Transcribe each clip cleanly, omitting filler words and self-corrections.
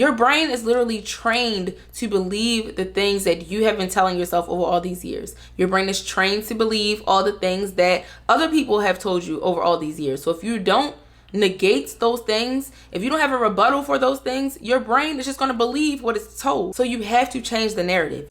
Your brain is literally trained to believe the things that you have been telling yourself over all these years. Your brain is trained to believe all the things that other people have told you over all these years. So if you don't negate those things, if you don't have a rebuttal for those things, your brain is just going to believe what it's told. So you have to change the narrative.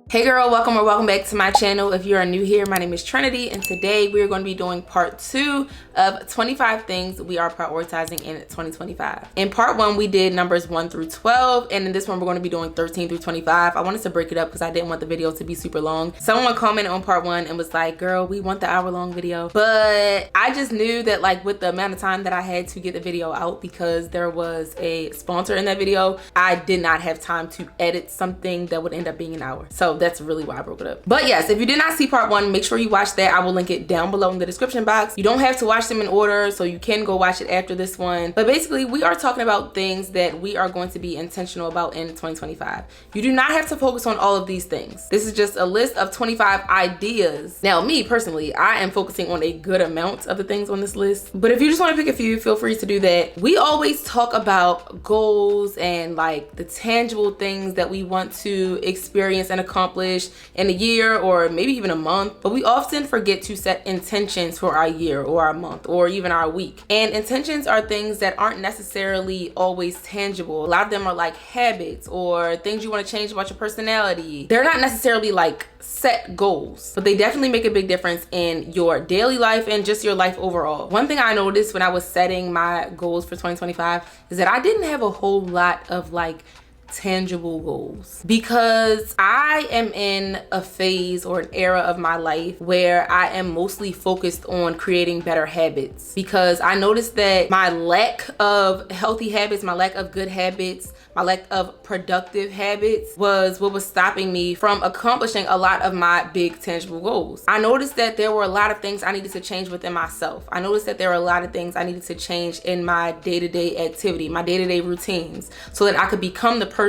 Hey girl, welcome or welcome back to my channel. If you are new here, my name is Trinity, and today we are going to be doing part 2 of 25 things we are prioritizing in 2025. In part 1, we did numbers 1 through 12, and in this one we're going to be doing 13 through 25. I wanted to break it up because I didn't want the video to be super long. Someone commented on part 1 and was like, girl, we want the hour-long video, but I just knew that like with the amount of time that I had to get the video out, because there was a sponsor in that video, I did not have time to edit something that would end up being an hour. So that's really why I broke it up. But yes, if you did not see part 1, make sure you watch that. I will link it down below in the description box. You don't have to watch them in order, so you can go watch it after this one. But basically, we are talking about things that we are going to be intentional about in 2025. You do not have to focus on all of these things. This is just a list of 25 ideas. Now, me personally, I am focusing on a good amount of the things on this list. But if you just want to pick a few, feel free to do that. We always talk about goals and like the tangible things that we want to experience and accomplish in a year or maybe even a month, but we often forget to set intentions for our year or our month or even our week. And intentions are things that aren't necessarily always tangible. A lot of them are like habits or things you want to change about your personality. They're not necessarily like set goals, but they definitely make a big difference in your daily life and just your life overall. One thing I noticed when I was setting my goals for 2025 is that I didn't have a whole lot of like tangible goals, because I am in a phase or an era of my life where I am mostly focused on creating better habits, because I noticed that my lack of healthy habits, my lack of good habits, my lack of productive habits was what was stopping me from accomplishing a lot of my big tangible goals. I noticed that there were a lot of things I needed to change within myself. I noticed that there were a lot of things I needed to change in my day-to-day activity, my day-to-day routines, so that I could become the person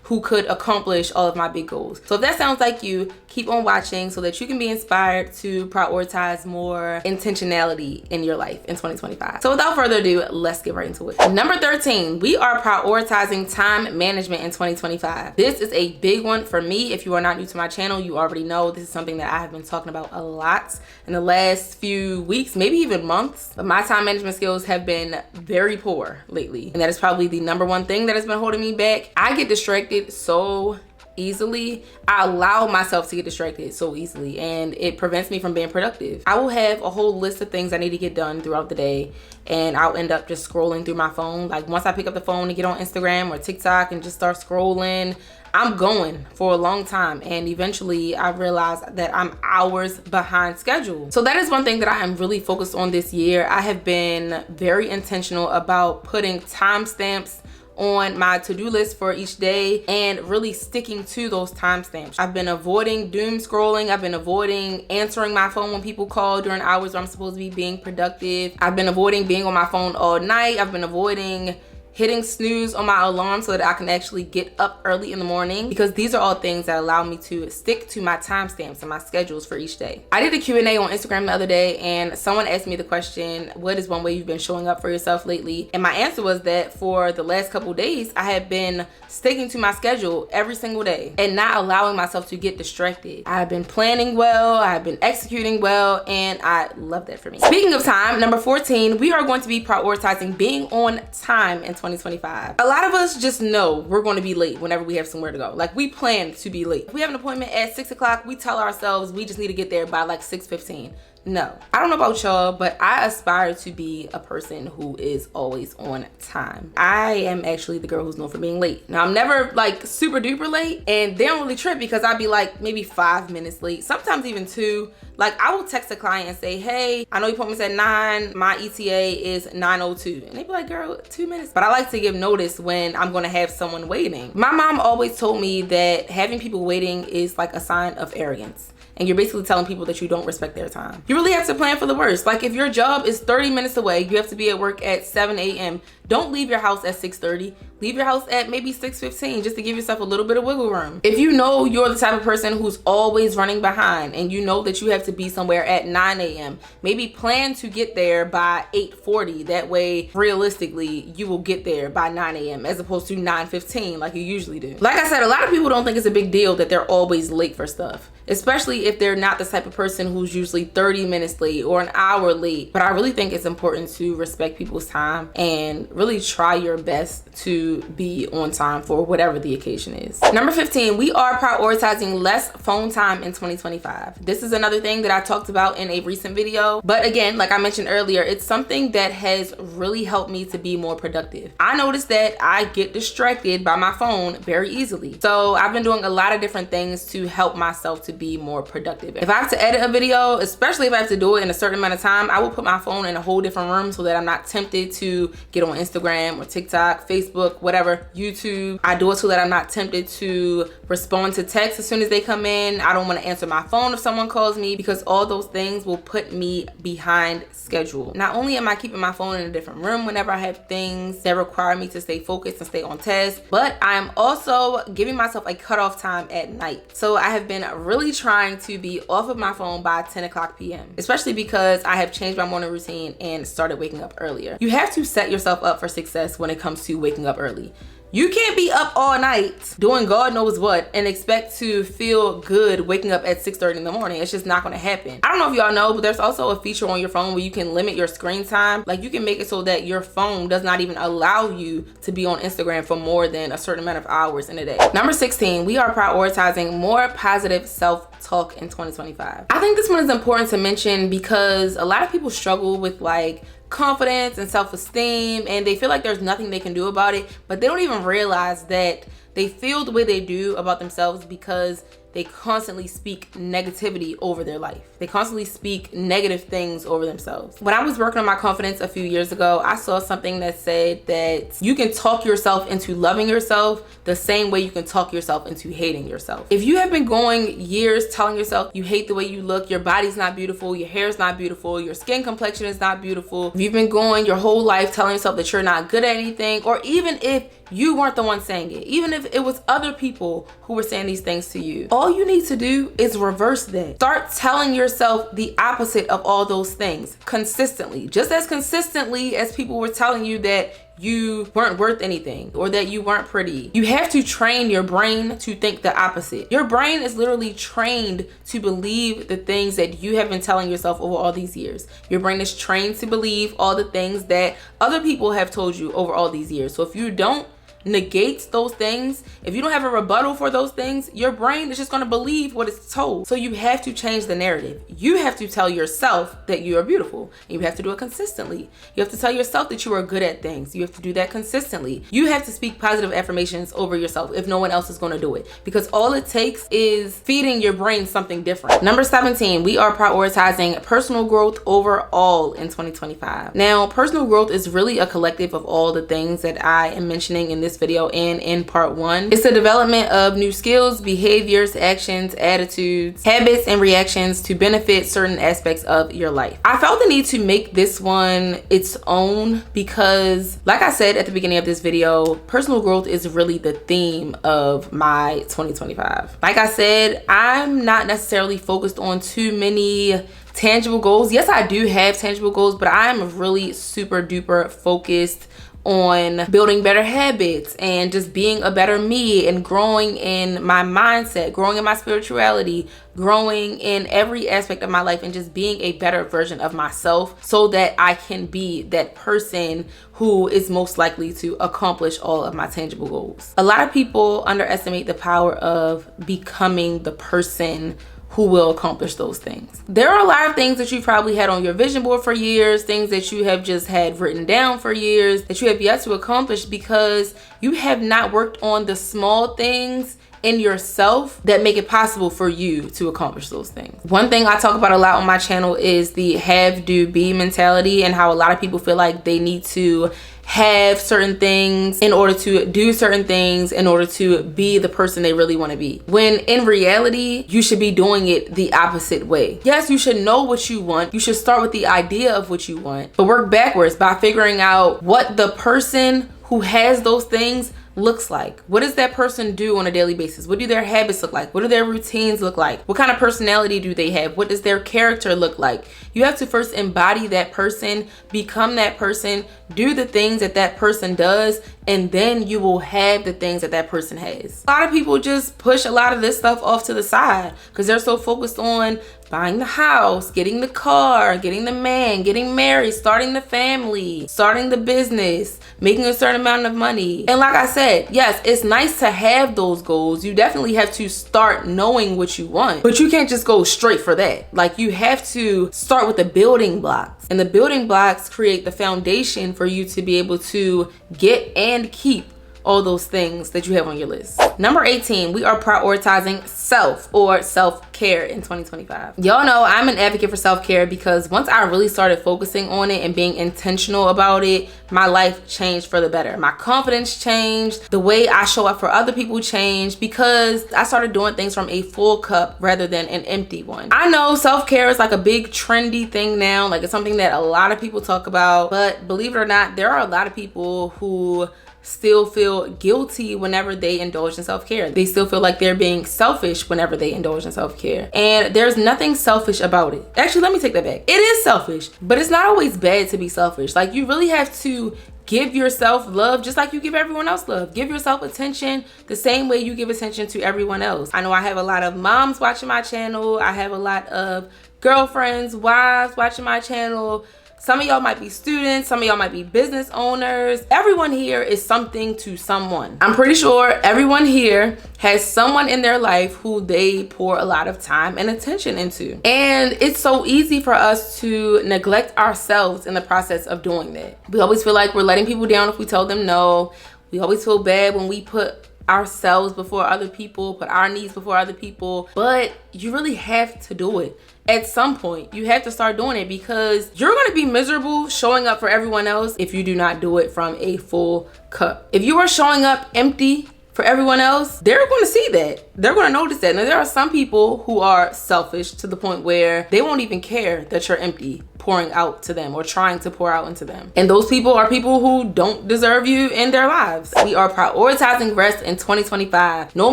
who could accomplish all of my big goals. So if that sounds like you, keep on watching so that you can be inspired to prioritize more intentionality in your life in 2025. So without further ado, let's get right into it. Number 13, we are prioritizing time management in 2025. This is a big one for me. If you are not new to my channel, you already know this is something that I have been talking about a lot in the last few weeks, maybe even months. But my time management skills have been very poor lately, and that is probably the number one thing that has been holding me back. I get distracted so easily. I allow myself to get distracted so easily, and it prevents me from being productive. I will have a whole list of things I need to get done throughout the day, and I'll end up just scrolling through my phone. Like once I pick up the phone and get on Instagram or TikTok and just start scrolling, I'm going for a long time, and eventually I realize that I'm hours behind schedule. So that is one thing that I am really focused on this year. I have been very intentional about putting timestamps on my to-do list for each day and really sticking to those timestamps. I've been avoiding doom scrolling. I've been avoiding answering my phone when people call during hours where I'm supposed to be being productive. I've been avoiding being on my phone all night. I've been avoiding hitting snooze on my alarm so that I can actually get up early in the morning, because these are all things that allow me to stick to my timestamps and my schedules for each day. I did a Q&A on Instagram the other day, and someone asked me the question, what is one way you've been showing up for yourself lately? And my answer was that for the last couple days, I have been sticking to my schedule every single day and not allowing myself to get distracted. I've been planning well, I've been executing well, and I love that for me. Speaking of time, number 14, we are going to be prioritizing being on time in 2025. A lot of us just know we're going to be late whenever we have somewhere to go. Like we plan to be late. If we have an appointment at 6 o'clock, we tell ourselves we just need to get there by like 6:15. No, I don't know about y'all, but I aspire to be a person who is always on time. I am actually the girl who's known for being late. Now, I'm never like super duper late, and they don't really trip because I'd be like maybe 5 minutes late, sometimes even 2. Like I will text a client and say, hey, I know your appointment's at 9, my ETA is 9:02. And they'd be like, girl, 2 minutes. But I like to give notice when I'm gonna have someone waiting. My mom always told me that having people waiting is like a sign of arrogance. and you're basically telling people that you don't respect their time. You really have to plan for the worst. Like if your job is 30 minutes away, you have to be at work at 7 a.m. Don't leave your house at 6:30. Leave your house at maybe 6:15 just to give yourself a little bit of wiggle room. If you know you're the type of person who's always running behind and you know that you have to be somewhere at 9 a.m., maybe plan to get there by 8:40. That way, realistically, you will get there by 9 a.m. as opposed to 9:15 like you usually do. Like I said, a lot of people don't think it's a big deal that they're always late for stuff, especially if they're not the type of person who's usually 30 minutes late or an hour late. But I really think it's important to respect people's time and really try your best to be on time for whatever the occasion is. Number 15, we are prioritizing less phone time in 2025. This is another thing that I talked about in a recent video. But again, like I mentioned earlier, it's something that has really helped me to be more productive. I noticed that I get distracted by my phone very easily. So I've been doing a lot of different things to help myself to be more productive. If I have to edit a video, especially if I have to do it in a certain amount of time, I will put my phone in a whole different room so that I'm not tempted to get on Instagram or TikTok, Facebook, whatever, YouTube. I do it so that I'm not tempted to respond to texts as soon as they come in. I don't want to answer my phone if someone calls me, because all those things will put me behind schedule. Not only am I keeping my phone in a different room whenever I have things that require me to stay focused and stay on task, but I'm also giving myself a cutoff time at night. So I have been really trying to be off of my phone by 10 o'clock p.m., especially because I have changed my morning routine and started waking up earlier. You have to set yourself up for success when it comes to waking up early. You can't be up all night doing God knows what and expect to feel good waking up at 6:30 in the morning. It's just not gonna happen. I don't know if y'all know, but there's also a feature on your phone where you can limit your screen time. Like you can make it so that your phone does not even allow you to be on Instagram for more than a certain amount of hours in a day. Number 16, we are prioritizing more positive self-talk in 2025. I think this one is important to mention because a lot of people struggle with like confidence and self-esteem, and they feel like there's nothing they can do about it, but they don't even realize that they feel the way they do about themselves because they constantly speak negativity over their life. They constantly speak negative things over themselves. When I was working on my confidence a few years ago, I saw something that said that you can talk yourself into loving yourself the same way you can talk yourself into hating yourself. If you have been going years telling yourself you hate the way you look, your body's not beautiful, your hair is not beautiful, your skin complexion is not beautiful, if you've been going your whole life telling yourself that you're not good at anything, or even if you weren't the one saying it, even if it was other people who were saying these things to you, all you need to do is reverse that. Start telling yourself the opposite of all those things consistently, just as consistently as people were telling you that you weren't worth anything or that you weren't pretty. You have to train your brain to think the opposite. Your brain is literally trained to believe the things that you have been telling yourself over all these years. Your brain is trained to believe all the things that other people have told you over all these years. So if you don't negate those things, if you don't have a rebuttal for those things, your brain is just going to believe what it's told. So you have to change the narrative. You have to tell yourself that you are beautiful, and you have to do it consistently. You have to tell yourself that you are good at things. You have to do that consistently. You have to speak positive affirmations over yourself if no one else is going to do it, because all it takes is feeding your brain something different. Number 17, we are prioritizing personal growth overall in 2025. Now, personal growth is really a collective of all the things that I am mentioning in this video and in part 1. It's the development of new skills, behaviors, actions, attitudes, habits, and reactions to benefit certain aspects of your life. I felt the need to make this one its own because, like I said at the beginning of this video, personal growth is really the theme of my 2025. Like I said, I'm not necessarily focused on too many tangible goals. Yes, I do have tangible goals, but I'm really super duper focused on building better habits and just being a better me and growing in my mindset, growing in my spirituality, growing in every aspect of my life, and just being a better version of myself so that I can be that person who is most likely to accomplish all of my tangible goals. A lot of people underestimate the power of becoming the person who will accomplish those things. There are a lot of things that you've probably had on your vision board for years, things that you have just had written down for years that you have yet to accomplish because you have not worked on the small things in yourself that make it possible for you to accomplish those things. One thing I talk about a lot on my channel is the have, do, be mentality, and how a lot of people feel like they need to have certain things in order to do certain things in order to be the person they really want to be, when in reality you should be doing it the opposite way. Yes, you should know what you want. You should start with the idea of what you want, but work backwards by figuring out what the person who has those things looks like. What does that person do on a daily basis? What do their habits look like? What do their routines look like? What kind of personality do they have? What does their character look like? You have to first embody that person, become that person, do the things that that person does, and then you will have the things that that person has. A lot of people just push a lot of this stuff off to the side because they're so focused on buying the house, getting the car, getting the man, getting married, starting the family, starting the business, making a certain amount of money. And like I said, yes, it's nice to have those goals. You definitely have to start knowing what you want, but you can't just go straight for that. Like, you have to start with the building blocks, and the building blocks create the foundation for you to be able to get and keep all those things that you have on your list. Number 18, we are prioritizing self or self-care in 2025. Y'all know I'm an advocate for self-care because once I really started focusing on it and being intentional about it, my life changed for the better. My confidence changed. The way I show up for other people changed because I started doing things from a full cup rather than an empty one. I know self-care is like a big trendy thing now. Like, it's something that a lot of people talk about, but believe it or not, there are a lot of people who still feel guilty whenever they indulge in self-care. They still feel like they're being selfish whenever they indulge in self-care. And there's nothing selfish about it. Actually, let me take that back. It is selfish, but it's not always bad to be selfish. Like, you really have to give yourself love just like you give everyone else love. Give yourself attention the same way you give attention to everyone else. I know I have a lot of moms watching my channel. I have a lot of girlfriends, wives watching my channel. Some of y'all might be students, some of y'all might be business owners. Everyone here is something to someone. I'm pretty sure everyone here has someone in their life who they pour a lot of time and attention into. And it's so easy for us to neglect ourselves in the process of doing that. We always feel like we're letting people down if we tell them no. We always feel bad when we put ourselves before other people, put our needs before other people, but you really have to do it. At some point, you have to start doing it because you're going to be miserable showing up for everyone else if you do not do it from a full cup. If you are showing up empty for everyone else, they're going to see that. They're going to notice that. Now, there are some people who are selfish to the point where they won't even care that you're empty pouring out to them or trying to pour out into them. And those people are people who don't deserve you in their lives. We are prioritizing rest in 2025. No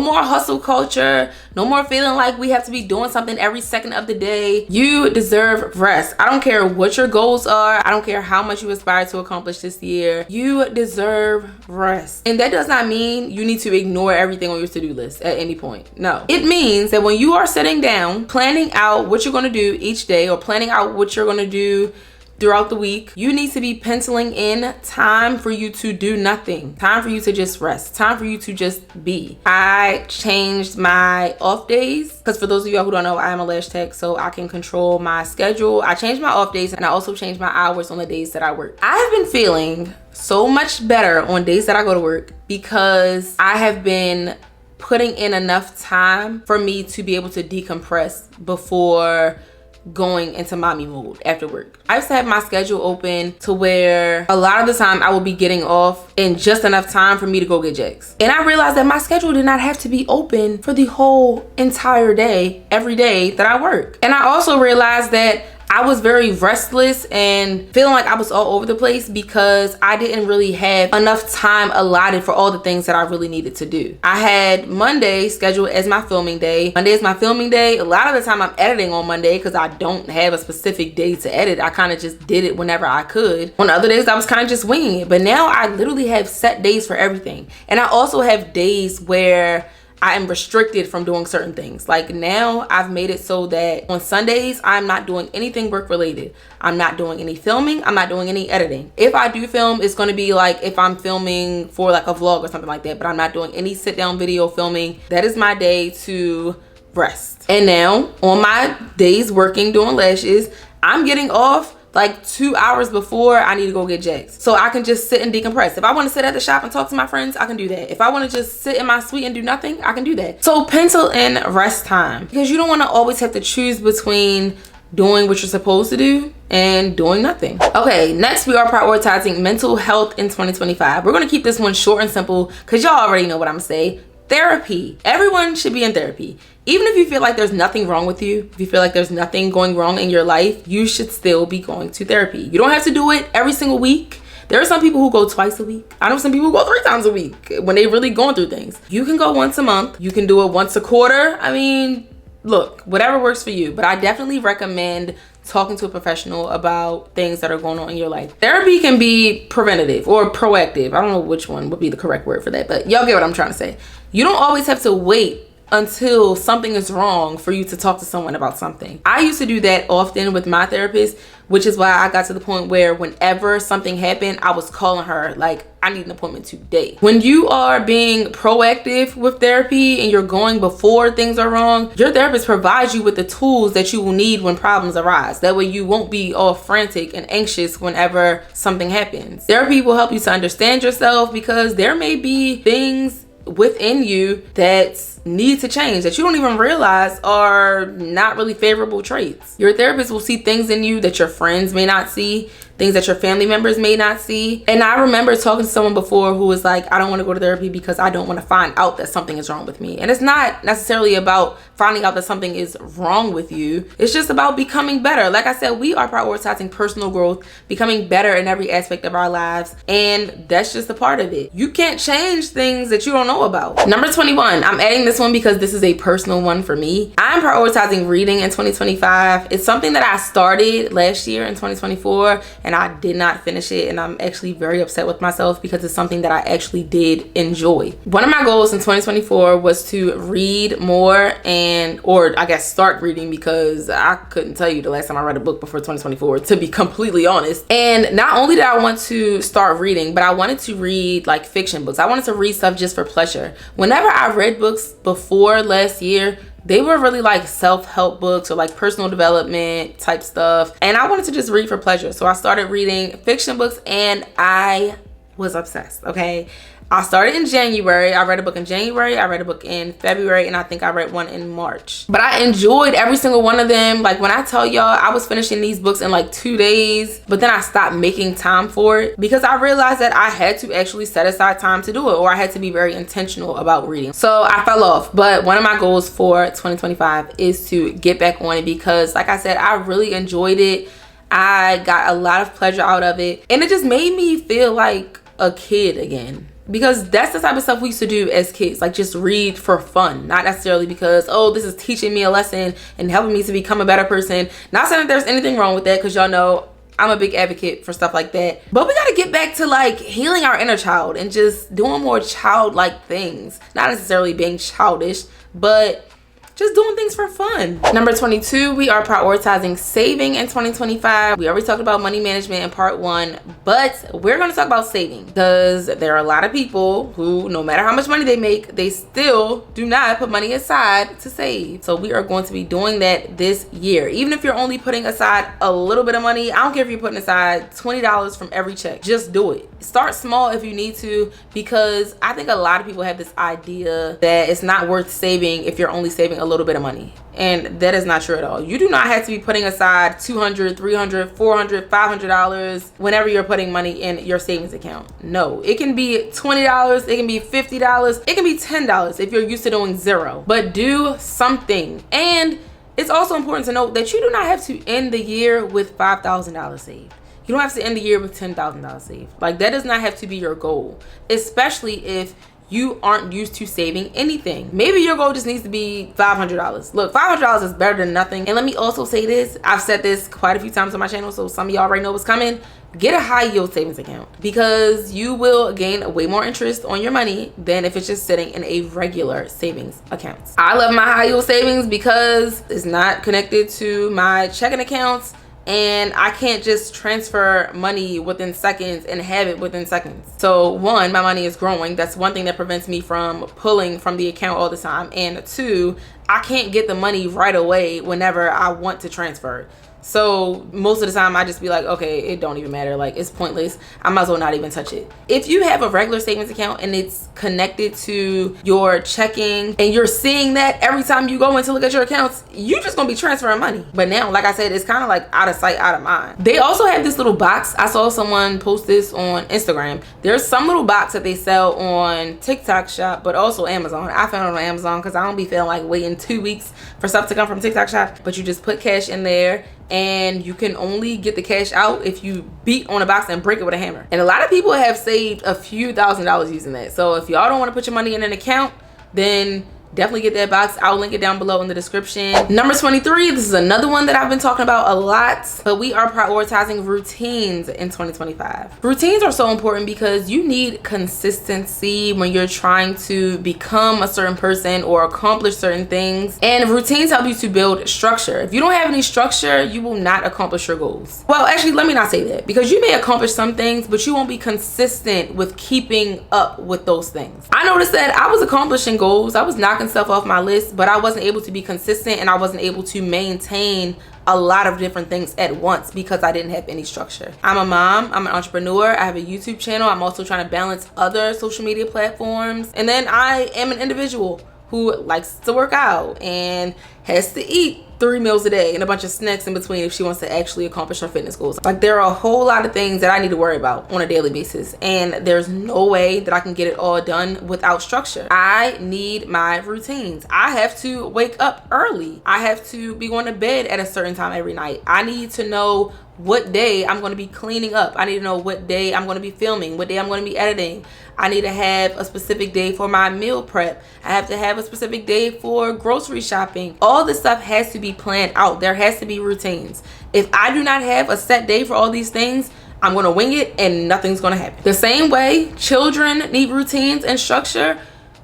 more hustle culture. No more feeling like we have to be doing something every second of the day. You deserve rest. I don't care what your goals are. I don't care how much you aspire to accomplish this year. You deserve rest. And that does not mean you need to ignore everything on your to-do list at any point. No. It means that when you are sitting down, planning out what you're going to do each day or planning out what you're going to do throughout the week, you need to be penciling in time for you to do nothing, time for you to just rest, time for you to just be. I changed my off days because for those of y'all who don't know, I am a lash tech, so I can control my schedule. I changed my off days and I also changed my hours on the days that I work. I've been feeling so much better on days that I go to work because I have been putting in enough time for me to be able to decompress before going into mommy mode after work. I used to have my schedule open to where a lot of the time I will be getting off in just enough time for me to go get Jax. And I realized that my schedule did not have to be open for the whole entire day, every day that I work. And I also realized that I was very restless and feeling like I was all over the place because I didn't really have enough time allotted for all the things that I really needed to do. I had Monday scheduled as my filming day. Monday is my filming day. A lot of the time I'm editing on Monday because I don't have a specific day to edit. I kind of just did it whenever I could. On other days I was kind of just winging it. But now I literally have set days for everything. And I also have days where I am restricted from doing certain things. Like now I've made it so that on Sundays, I'm not doing anything work related. I'm not doing any filming. I'm not doing any editing. If I do film, it's going to be like if I'm filming for like a vlog or something like that, but I'm not doing any sit down video filming. That is my day to rest. And now on my days working doing lashes, I'm getting off like 2 hours before I need to go get Jax, so I can just sit and decompress. If I want to sit at the shop and talk to my friends, I can do that. If I want to just sit in my suite and do nothing, I can do that. So pencil in rest time, because you don't want to always have to choose between doing what you're supposed to do and doing nothing. Okay, next we are prioritizing mental health in 2025. We're gonna keep this one short and simple because y'all already know what I'm saying. Therapy. Everyone should be in therapy. Even if you feel like there's nothing wrong with you, if you feel like there's nothing going wrong in your life, you should still be going to therapy. You don't have to do it every single week. There are some people who go twice a week. I know some people who go 3 times a week when they really going through things. You can go once a month. You can do it once a quarter. I mean, look, whatever works for you, but I definitely recommend talking to a professional about things that are going on in your life. Therapy can be preventative or proactive. I don't know which one would be the correct word for that, but y'all get what I'm trying to say. You don't always have to wait until something is wrong for you to talk to someone about something. I used to do that often with my therapist, which is why I got to the point where whenever something happened, I was calling her like, I need an appointment today. When you are being proactive with therapy and you're going before things are wrong, your therapist provides you with the tools that you will need when problems arise. That way you won't be all frantic and anxious whenever something happens. Therapy will help you to understand yourself, because there may be things within you that need to change that you don't even realize are not really favorable traits. Your therapist will see things in you that your friends may not see, things that your family members may not see. And I remember talking to someone before who was like, I don't want to go to therapy because I don't want to find out that something is wrong with me. And it's not necessarily about finding out that something is wrong with you. It's just about becoming better. Like I said, we are prioritizing personal growth, becoming better in every aspect of our lives. And that's just a part of it. You can't change things that you don't know about. Number 21, I'm adding this one because this is a personal one for me. I'm prioritizing reading in 2025. It's something that I started last year in 2024 and I did not finish it, and I'm actually very upset with myself because it's something that I actually did enjoy. One of my goals in 2024 was to read more, or I guess start reading, because I couldn't tell you the last time I read a book before 2024, to be completely honest. And not only did I want to start reading, but I wanted to read like fiction books. I wanted to read stuff just for pleasure. Whenever I read books before last year, they were really like self-help books or like personal development type stuff, and I wanted to just read for pleasure. So I started reading fiction books and I was obsessed. Okay, I started in January. I read a book in January, I read a book in February, and I think I read one in March. But I enjoyed every single one of them. Like when I tell y'all, I was finishing these books in like 2 days, but then I stopped making time for it because I realized that I had to actually set aside time to do it, or I had to be very intentional about reading. So I fell off. But one of my goals for 2025 is to get back on it, because like I said, I really enjoyed it. I got a lot of pleasure out of it, and it just made me feel like a kid again. Because that's the type of stuff we used to do as kids, like just read for fun, not necessarily because, oh, this is teaching me a lesson and helping me to become a better person. Not saying that there's anything wrong with that, because y'all know I'm a big advocate for stuff like that. But we gotta get back to like healing our inner child and just doing more childlike things. Not necessarily being childish, but just doing things for fun. Number 22, we are prioritizing saving in 2025. We already talked about money management in part 1, but we're going to talk about saving, because there are a lot of people who, no matter how much money they make, they still do not put money aside to save. So we are going to be doing that this year. Even if you're only putting aside a little bit of money, I don't care if you're putting aside $20 from every check, just do it. Start small if you need to, because I think a lot of people have this idea that it's not worth saving if you're only saving a little bit of money, and that is not true at all. You do not have to be putting aside $200, $300, $400, $500 whenever you're putting money in your savings account. No, it can be $20, it can be $50, it can be $10 if you're used to doing zero, but do something. And it's also important to note that you do not have to end the year with $5,000 saved. You don't have to end the year with $10,000 saved. Like, that does not have to be your goal, especially if you aren't used to saving anything. Maybe your goal just needs to be $500. Look, $500 is better than nothing. And let me also say this, I've said this quite a few times on my channel, so some of y'all already know what's coming. Get a high yield savings account, because you will gain way more interest on your money than if it's just sitting in a regular savings account. I love my high yield savings because it's not connected to my checking accounts, and I can't just transfer money within seconds and have it within seconds. So one, my money is growing. That's one thing that prevents me from pulling from the account all the time. And two, I can't get the money right away whenever I want to transfer. So most of the time I just be like, okay, it don't even matter. Like, it's pointless. I might as well not even touch it. If you have a regular savings account and it's connected to your checking and you're seeing that every time you go in to look at your accounts, you're just gonna be transferring money. But now, like I said, it's kind of like out of sight, out of mind. They also have this little box. I saw someone post this on Instagram. There's some little box that they sell on TikTok Shop, but also Amazon. I found it on Amazon because I don't be feeling like waiting 2 weeks for stuff to come from TikTok Shop. But you just put cash in there, and you can only get the cash out if you beat on a box and break it with a hammer. And a lot of people have saved a few $1,000s using that. So if y'all don't want to put your money in an account, then definitely get that box. I'll link it down below in the description. Number 23, this is another one that I've been talking about a lot, but we are prioritizing routines in 2025. Routines are so important because you need consistency when you're trying to become a certain person or accomplish certain things. And routines help you to build structure. If you don't have any structure, you will not accomplish your goals. Well, actually, let me not say that, because you may accomplish some things, but you won't be consistent with keeping up with those things. I noticed that I was accomplishing goals. I was knocking stuff off my list, but I wasn't able to be consistent, and I wasn't able to maintain a lot of different things at once because I didn't have any structure. I'm a mom, I'm an entrepreneur, I have a YouTube channel, I'm also trying to balance other social media platforms, and then I am an individual who likes to work out and has to eat 3 meals a day and a bunch of snacks in between if she wants to actually accomplish her fitness goals. Like, there are a whole lot of things that I need to worry about on a daily basis, and there's no way that I can get it all done without structure. I need my routines. I have to wake up early. I have to be going to bed at a certain time every night. I need to know what day I'm going to be cleaning up. I need to know what day I'm going to be filming, what day I'm going to be editing. I need to have a specific day for my meal prep. I have to have a specific day for grocery shopping. All this stuff has to be planned out. There has to be routines. If I do not have a set day for all these things, I'm going to wing it and nothing's going to happen. The same way children need routines and structure,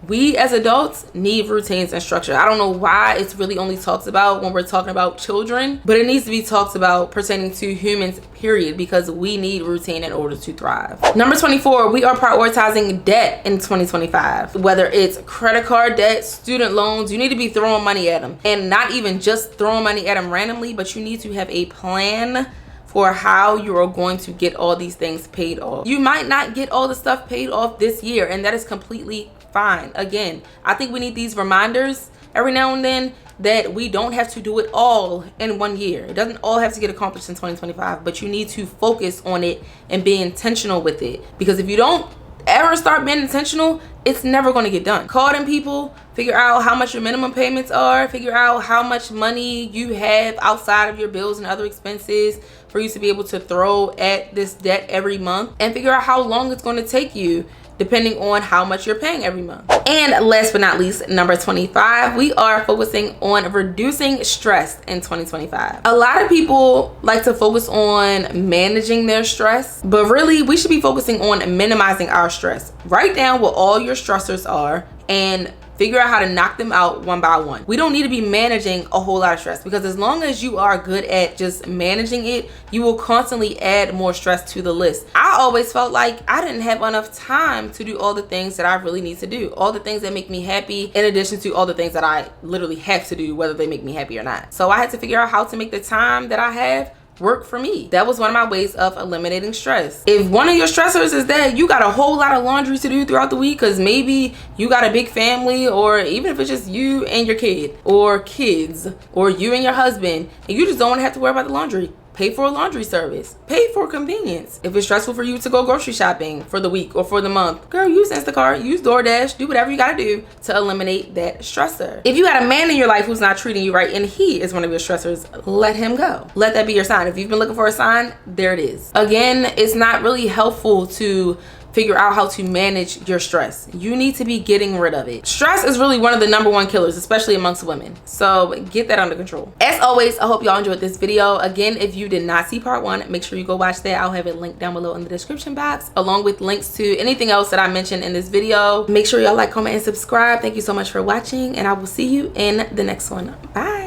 we as adults need routines and structure. I don't know why it's really only talked about when we're talking about children, but it needs to be talked about pertaining to humans, period, because we need routine in order to thrive. Number 24, we are prioritizing debt in 2025. Whether it's credit card debt, student loans, you need to be throwing money at them, and not even just throwing money at them randomly, but you need to have a plan for how you are going to get all these things paid off. You might not get all the stuff paid off this year, and that is completely fine. Again, I think we need these reminders every now and then that we don't have to do it all in 1 year. It doesn't all have to get accomplished in 2025, but you need to focus on it and be intentional with it. Because if you don't ever start being intentional, it's never going to get done. Call them people, figure out how much your minimum payments are, figure out how much money you have outside of your bills and other expenses for you to be able to throw at this debt every month, and figure out how long it's going to take you depending on how much you're paying every month. And last but not least, number 25, we are focusing on reducing stress in 2025. A lot of people like to focus on managing their stress, but really we should be focusing on minimizing our stress. Write down what all your stressors are and figure out how to knock them out one by one. We don't need to be managing a whole lot of stress, because as long as you are good at just managing it, you will constantly add more stress to the list. I always felt like I didn't have enough time to do all the things that I really need to do, all the things that make me happy, in addition to all the things that I literally have to do, whether they make me happy or not. So I had to figure out how to make the time that I have work for me. That was one of my ways of eliminating stress. If one of your stressors is that you got a whole lot of laundry to do throughout the week, because maybe you got a big family, or even if it's just you and your kid or kids, or you and your husband, and you just don't want to have to worry about the laundry, pay for a laundry service. Pay for convenience. If it's stressful for you to go grocery shopping for the week or for the month, girl, use Instacart, use DoorDash, do whatever you gotta do to eliminate that stressor. If you got a man in your life who's not treating you right and he is one of your stressors, let him go. Let that be your sign. If you've been looking for a sign, there it is. Again, it's not really helpful to figure out how to manage your stress. You need to be getting rid of it. Stress is really one of the #1 killers, especially amongst women. So get that under control. As always, I hope y'all enjoyed this video. Again, if you did not see part 1, make sure you go watch that. I'll have it linked down below in the description box, along with links to anything else that I mentioned in this video. Make sure y'all like, comment, and subscribe. Thank you so much for watching, and I will see you in the next one. Bye.